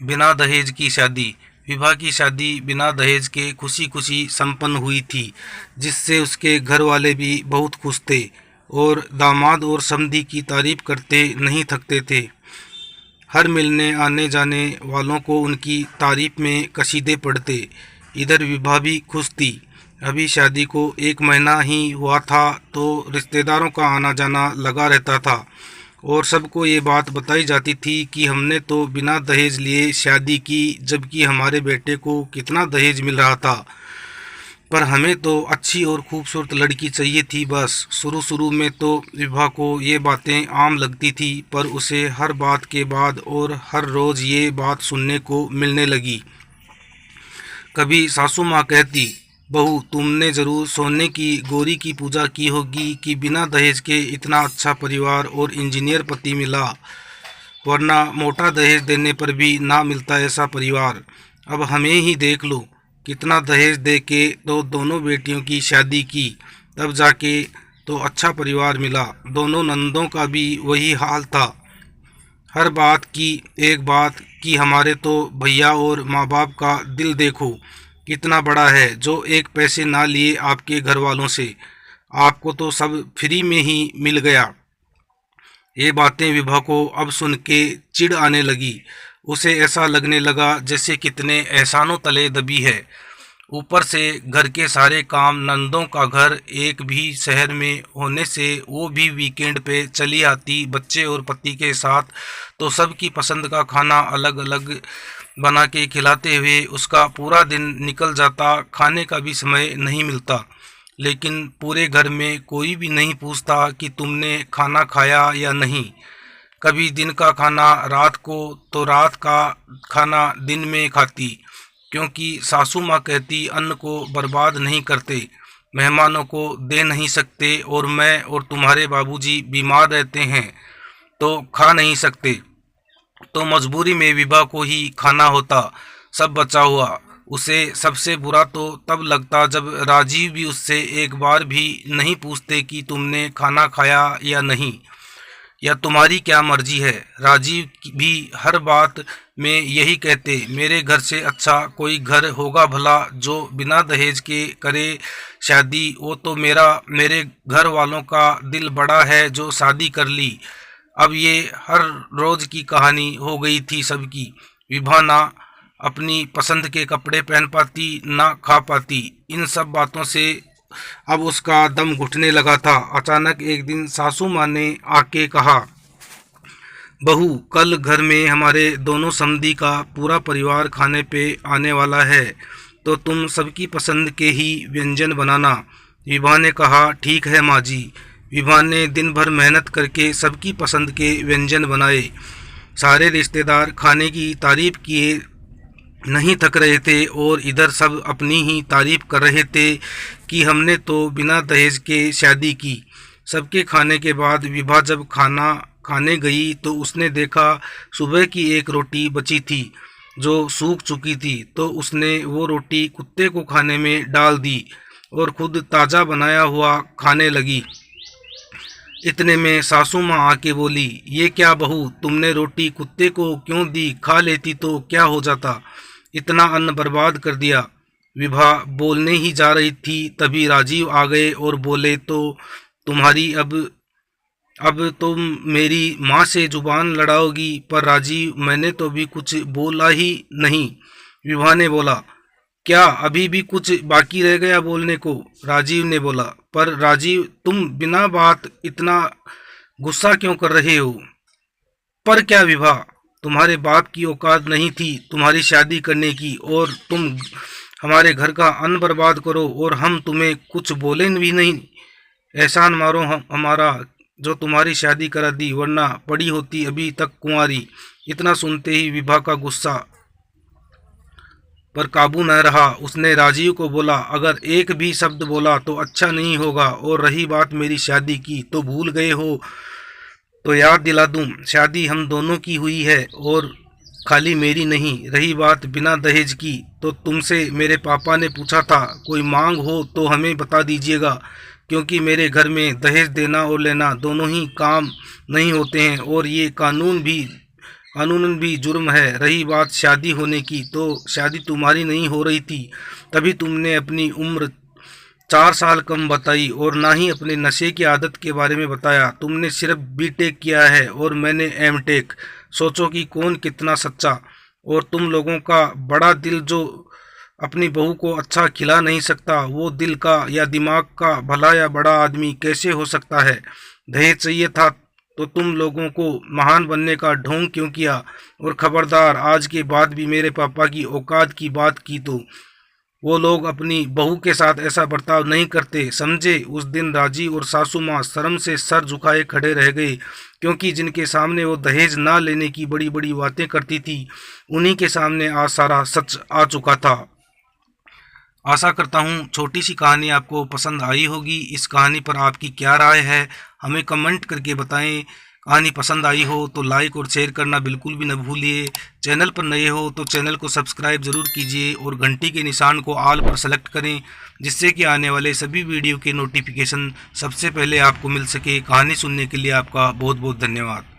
बिना दहेज की शादी। विभा की शादी बिना दहेज के खुशी खुशी संपन्न हुई थी, जिससे उसके घर वाले भी बहुत खुश थे और दामाद और समधी की तारीफ करते नहीं थकते थे। हर मिलने आने जाने वालों को उनकी तारीफ में कसीदे पढ़ते। इधर विभा भी खुश थी। अभी शादी को 1 महीना ही हुआ था तो रिश्तेदारों का आना जाना लगा रहता था और सबको ये बात बताई जाती थी कि हमने तो बिना दहेज लिए शादी की, जबकि हमारे बेटे को कितना दहेज मिल रहा था। पर हमें तो अच्छी और खूबसूरत लड़की चाहिए थी बस। शुरू शुरू में तो विभा को ये बातें आम लगती थी, पर उसे हर बात के बाद और हर रोज़ ये बात सुनने को मिलने लगी। कभी सासू माँ कहती, बहू तुमने ज़रूर सोने की गौरी की पूजा की होगी कि बिना दहेज के इतना अच्छा परिवार और इंजीनियर पति मिला, वरना मोटा दहेज देने पर भी ना मिलता ऐसा परिवार। अब हमें ही देख लो, कितना दहेज दे के तो दोनों बेटियों की शादी की, तब जाके तो अच्छा परिवार मिला। दोनों नंदों का भी वही हाल था। हर बात की एक बात कि हमारे तो भैया और माँ बाप का दिल देखो कितना बड़ा है, जो एक पैसे ना लिए आपके घर वालों से, आपको तो सब फ्री में ही मिल गया। ये बातें विभा को अब सुन के चिढ़ आने लगी। उसे ऐसा लगने लगा जैसे कितने एहसानों तले दबी है। ऊपर से घर के सारे काम, नंदों का घर एक भी शहर में होने से वो भी वीकेंड पे चली आती बच्चे और पति के साथ, तो सबकी पसंद का खाना अलग अलग बना के खिलाते हुए उसका पूरा दिन निकल जाता। खाने का भी समय नहीं मिलता, लेकिन पूरे घर में कोई भी नहीं पूछता कि तुमने खाना खाया या नहीं। कभी दिन का खाना रात को तो रात का खाना दिन में खाती, क्योंकि सासू माँ कहती अन्न को बर्बाद नहीं करते, मेहमानों को दे नहीं सकते, और मैं और तुम्हारे बाबूजी बीमार रहते हैं तो खा नहीं सकते, तो मजबूरी में विभा को ही खाना होता सब बचा हुआ। उसे सबसे बुरा तो तब लगता जब राजीव भी उससे एक बार भी नहीं पूछते कि तुमने खाना खाया या नहीं, या तुम्हारी क्या मर्जी है। राजीव भी हर बात में यही कहते, मेरे घर से अच्छा कोई घर होगा भला जो बिना दहेज के करे शादी, वो तो मेरे घर वालों का दिल बड़ा है जो शादी कर ली। अब ये हर रोज की कहानी हो गई थी सबकी। विभा ना अपनी पसंद के कपड़े पहन पाती, ना खा पाती। इन सब बातों से अब उसका दम घुटने लगा था। अचानक एक दिन सासू माँ ने आके कहा, बहू कल घर में हमारे दोनों समधी का पूरा परिवार खाने पे आने वाला है, तो तुम सबकी पसंद के ही व्यंजन बनाना। विभा ने कहा, ठीक है माँ जी। विभा ने दिन भर मेहनत करके सबकी पसंद के व्यंजन बनाए। सारे रिश्तेदार खाने की तारीफ किए नहीं थक रहे थे और इधर सब अपनी ही तारीफ कर रहे थे कि हमने तो बिना दहेज के शादी की। सबके खाने के बाद विभा जब खाना खाने गई तो उसने देखा सुबह की एक रोटी बची थी जो सूख चुकी थी, तो उसने वो रोटी कुत्ते को खाने में डाल दी और खुद ताज़ा बनाया हुआ खाने लगी। इतने में सासू माँ आके बोली, ये क्या बहू, तुमने रोटी कुत्ते को क्यों दी? खा लेती तो क्या हो जाता, इतना अन्न बर्बाद कर दिया। विभा बोलने ही जा रही थी तभी राजीव आ गए और बोले, तो तुम्हारी अब तुम मेरी माँ से जुबान लड़ाओगी? पर राजीव, मैंने तो अभी कुछ बोला ही नहीं। विभा ने बोला, क्या अभी भी कुछ बाकी रह गया बोलने को? राजीव ने बोला, पर राजीव तुम बिना बात इतना गुस्सा क्यों कर रहे हो? पर क्या विभा, तुम्हारे बाप की औकात नहीं थी तुम्हारी शादी करने की, और तुम हमारे घर का अन्न बर्बाद करो और हम तुम्हें कुछ बोले भी नहीं? एहसान मारो हमारा जो तुम्हारी शादी करा दी, वरना पड़ी होती अभी तक कुंवारी। इतना सुनते ही विभा का गुस्सा पर काबू न रहा। उसने राजीव को बोला, अगर एक भी शब्द बोला तो अच्छा नहीं होगा, और रही बात मेरी शादी की तो भूल गए हो तो याद दिला दूं, शादी हम दोनों की हुई है और खाली मेरी नहीं। रही बात बिना दहेज की, तो तुमसे मेरे पापा ने पूछा था, कोई मांग हो तो हमें बता दीजिएगा, क्योंकि मेरे घर में दहेज देना और लेना दोनों ही काम नहीं होते हैं, और ये कानून भी कानूनन भी जुर्म है। रही बात शादी होने की, तो शादी तुम्हारी नहीं हो रही थी, तभी तुमने अपनी उम्र 4 साल कम बताई और ना ही अपने नशे की आदत के बारे में बताया। तुमने सिर्फ बीटेक किया है और मैंने एमटेक। सोचो कि कौन कितना सच्चा। और तुम लोगों का बड़ा दिल जो अपनी बहू को अच्छा खिला नहीं सकता, वो दिल का या दिमाग का भला या बड़ा आदमी कैसे हो सकता है? दहेज चाहिए था तो तुम लोगों को महान बनने का ढोंग क्यों किया? और खबरदार, आज के बाद भी मेरे पापा की औकात की बात की तो वो लोग अपनी बहू के साथ ऐसा बर्ताव नहीं करते, समझे? उस दिन राजी और सासू माँ शर्म से सर झुकाए खड़े रह गए, क्योंकि जिनके सामने वो दहेज ना लेने की बड़ी बड़ी बातें करती थी, उन्हीं के सामने आज सारा सच आ चुका था। आशा करता हूँ छोटी सी कहानी आपको पसंद आई होगी। इस कहानी पर आपकी क्या राय है, हमें कमेंट करके बताएं। कहानी पसंद आई हो तो लाइक और शेयर करना बिल्कुल भी न भूलिए। चैनल पर नए हो तो चैनल को सब्सक्राइब ज़रूर कीजिए और घंटी के निशान को ऑल पर सेलेक्ट करें, जिससे कि आने वाले सभी वीडियो के नोटिफिकेशन सबसे पहले आपको मिल सके। कहानी सुनने के लिए आपका बहुत बहुत धन्यवाद।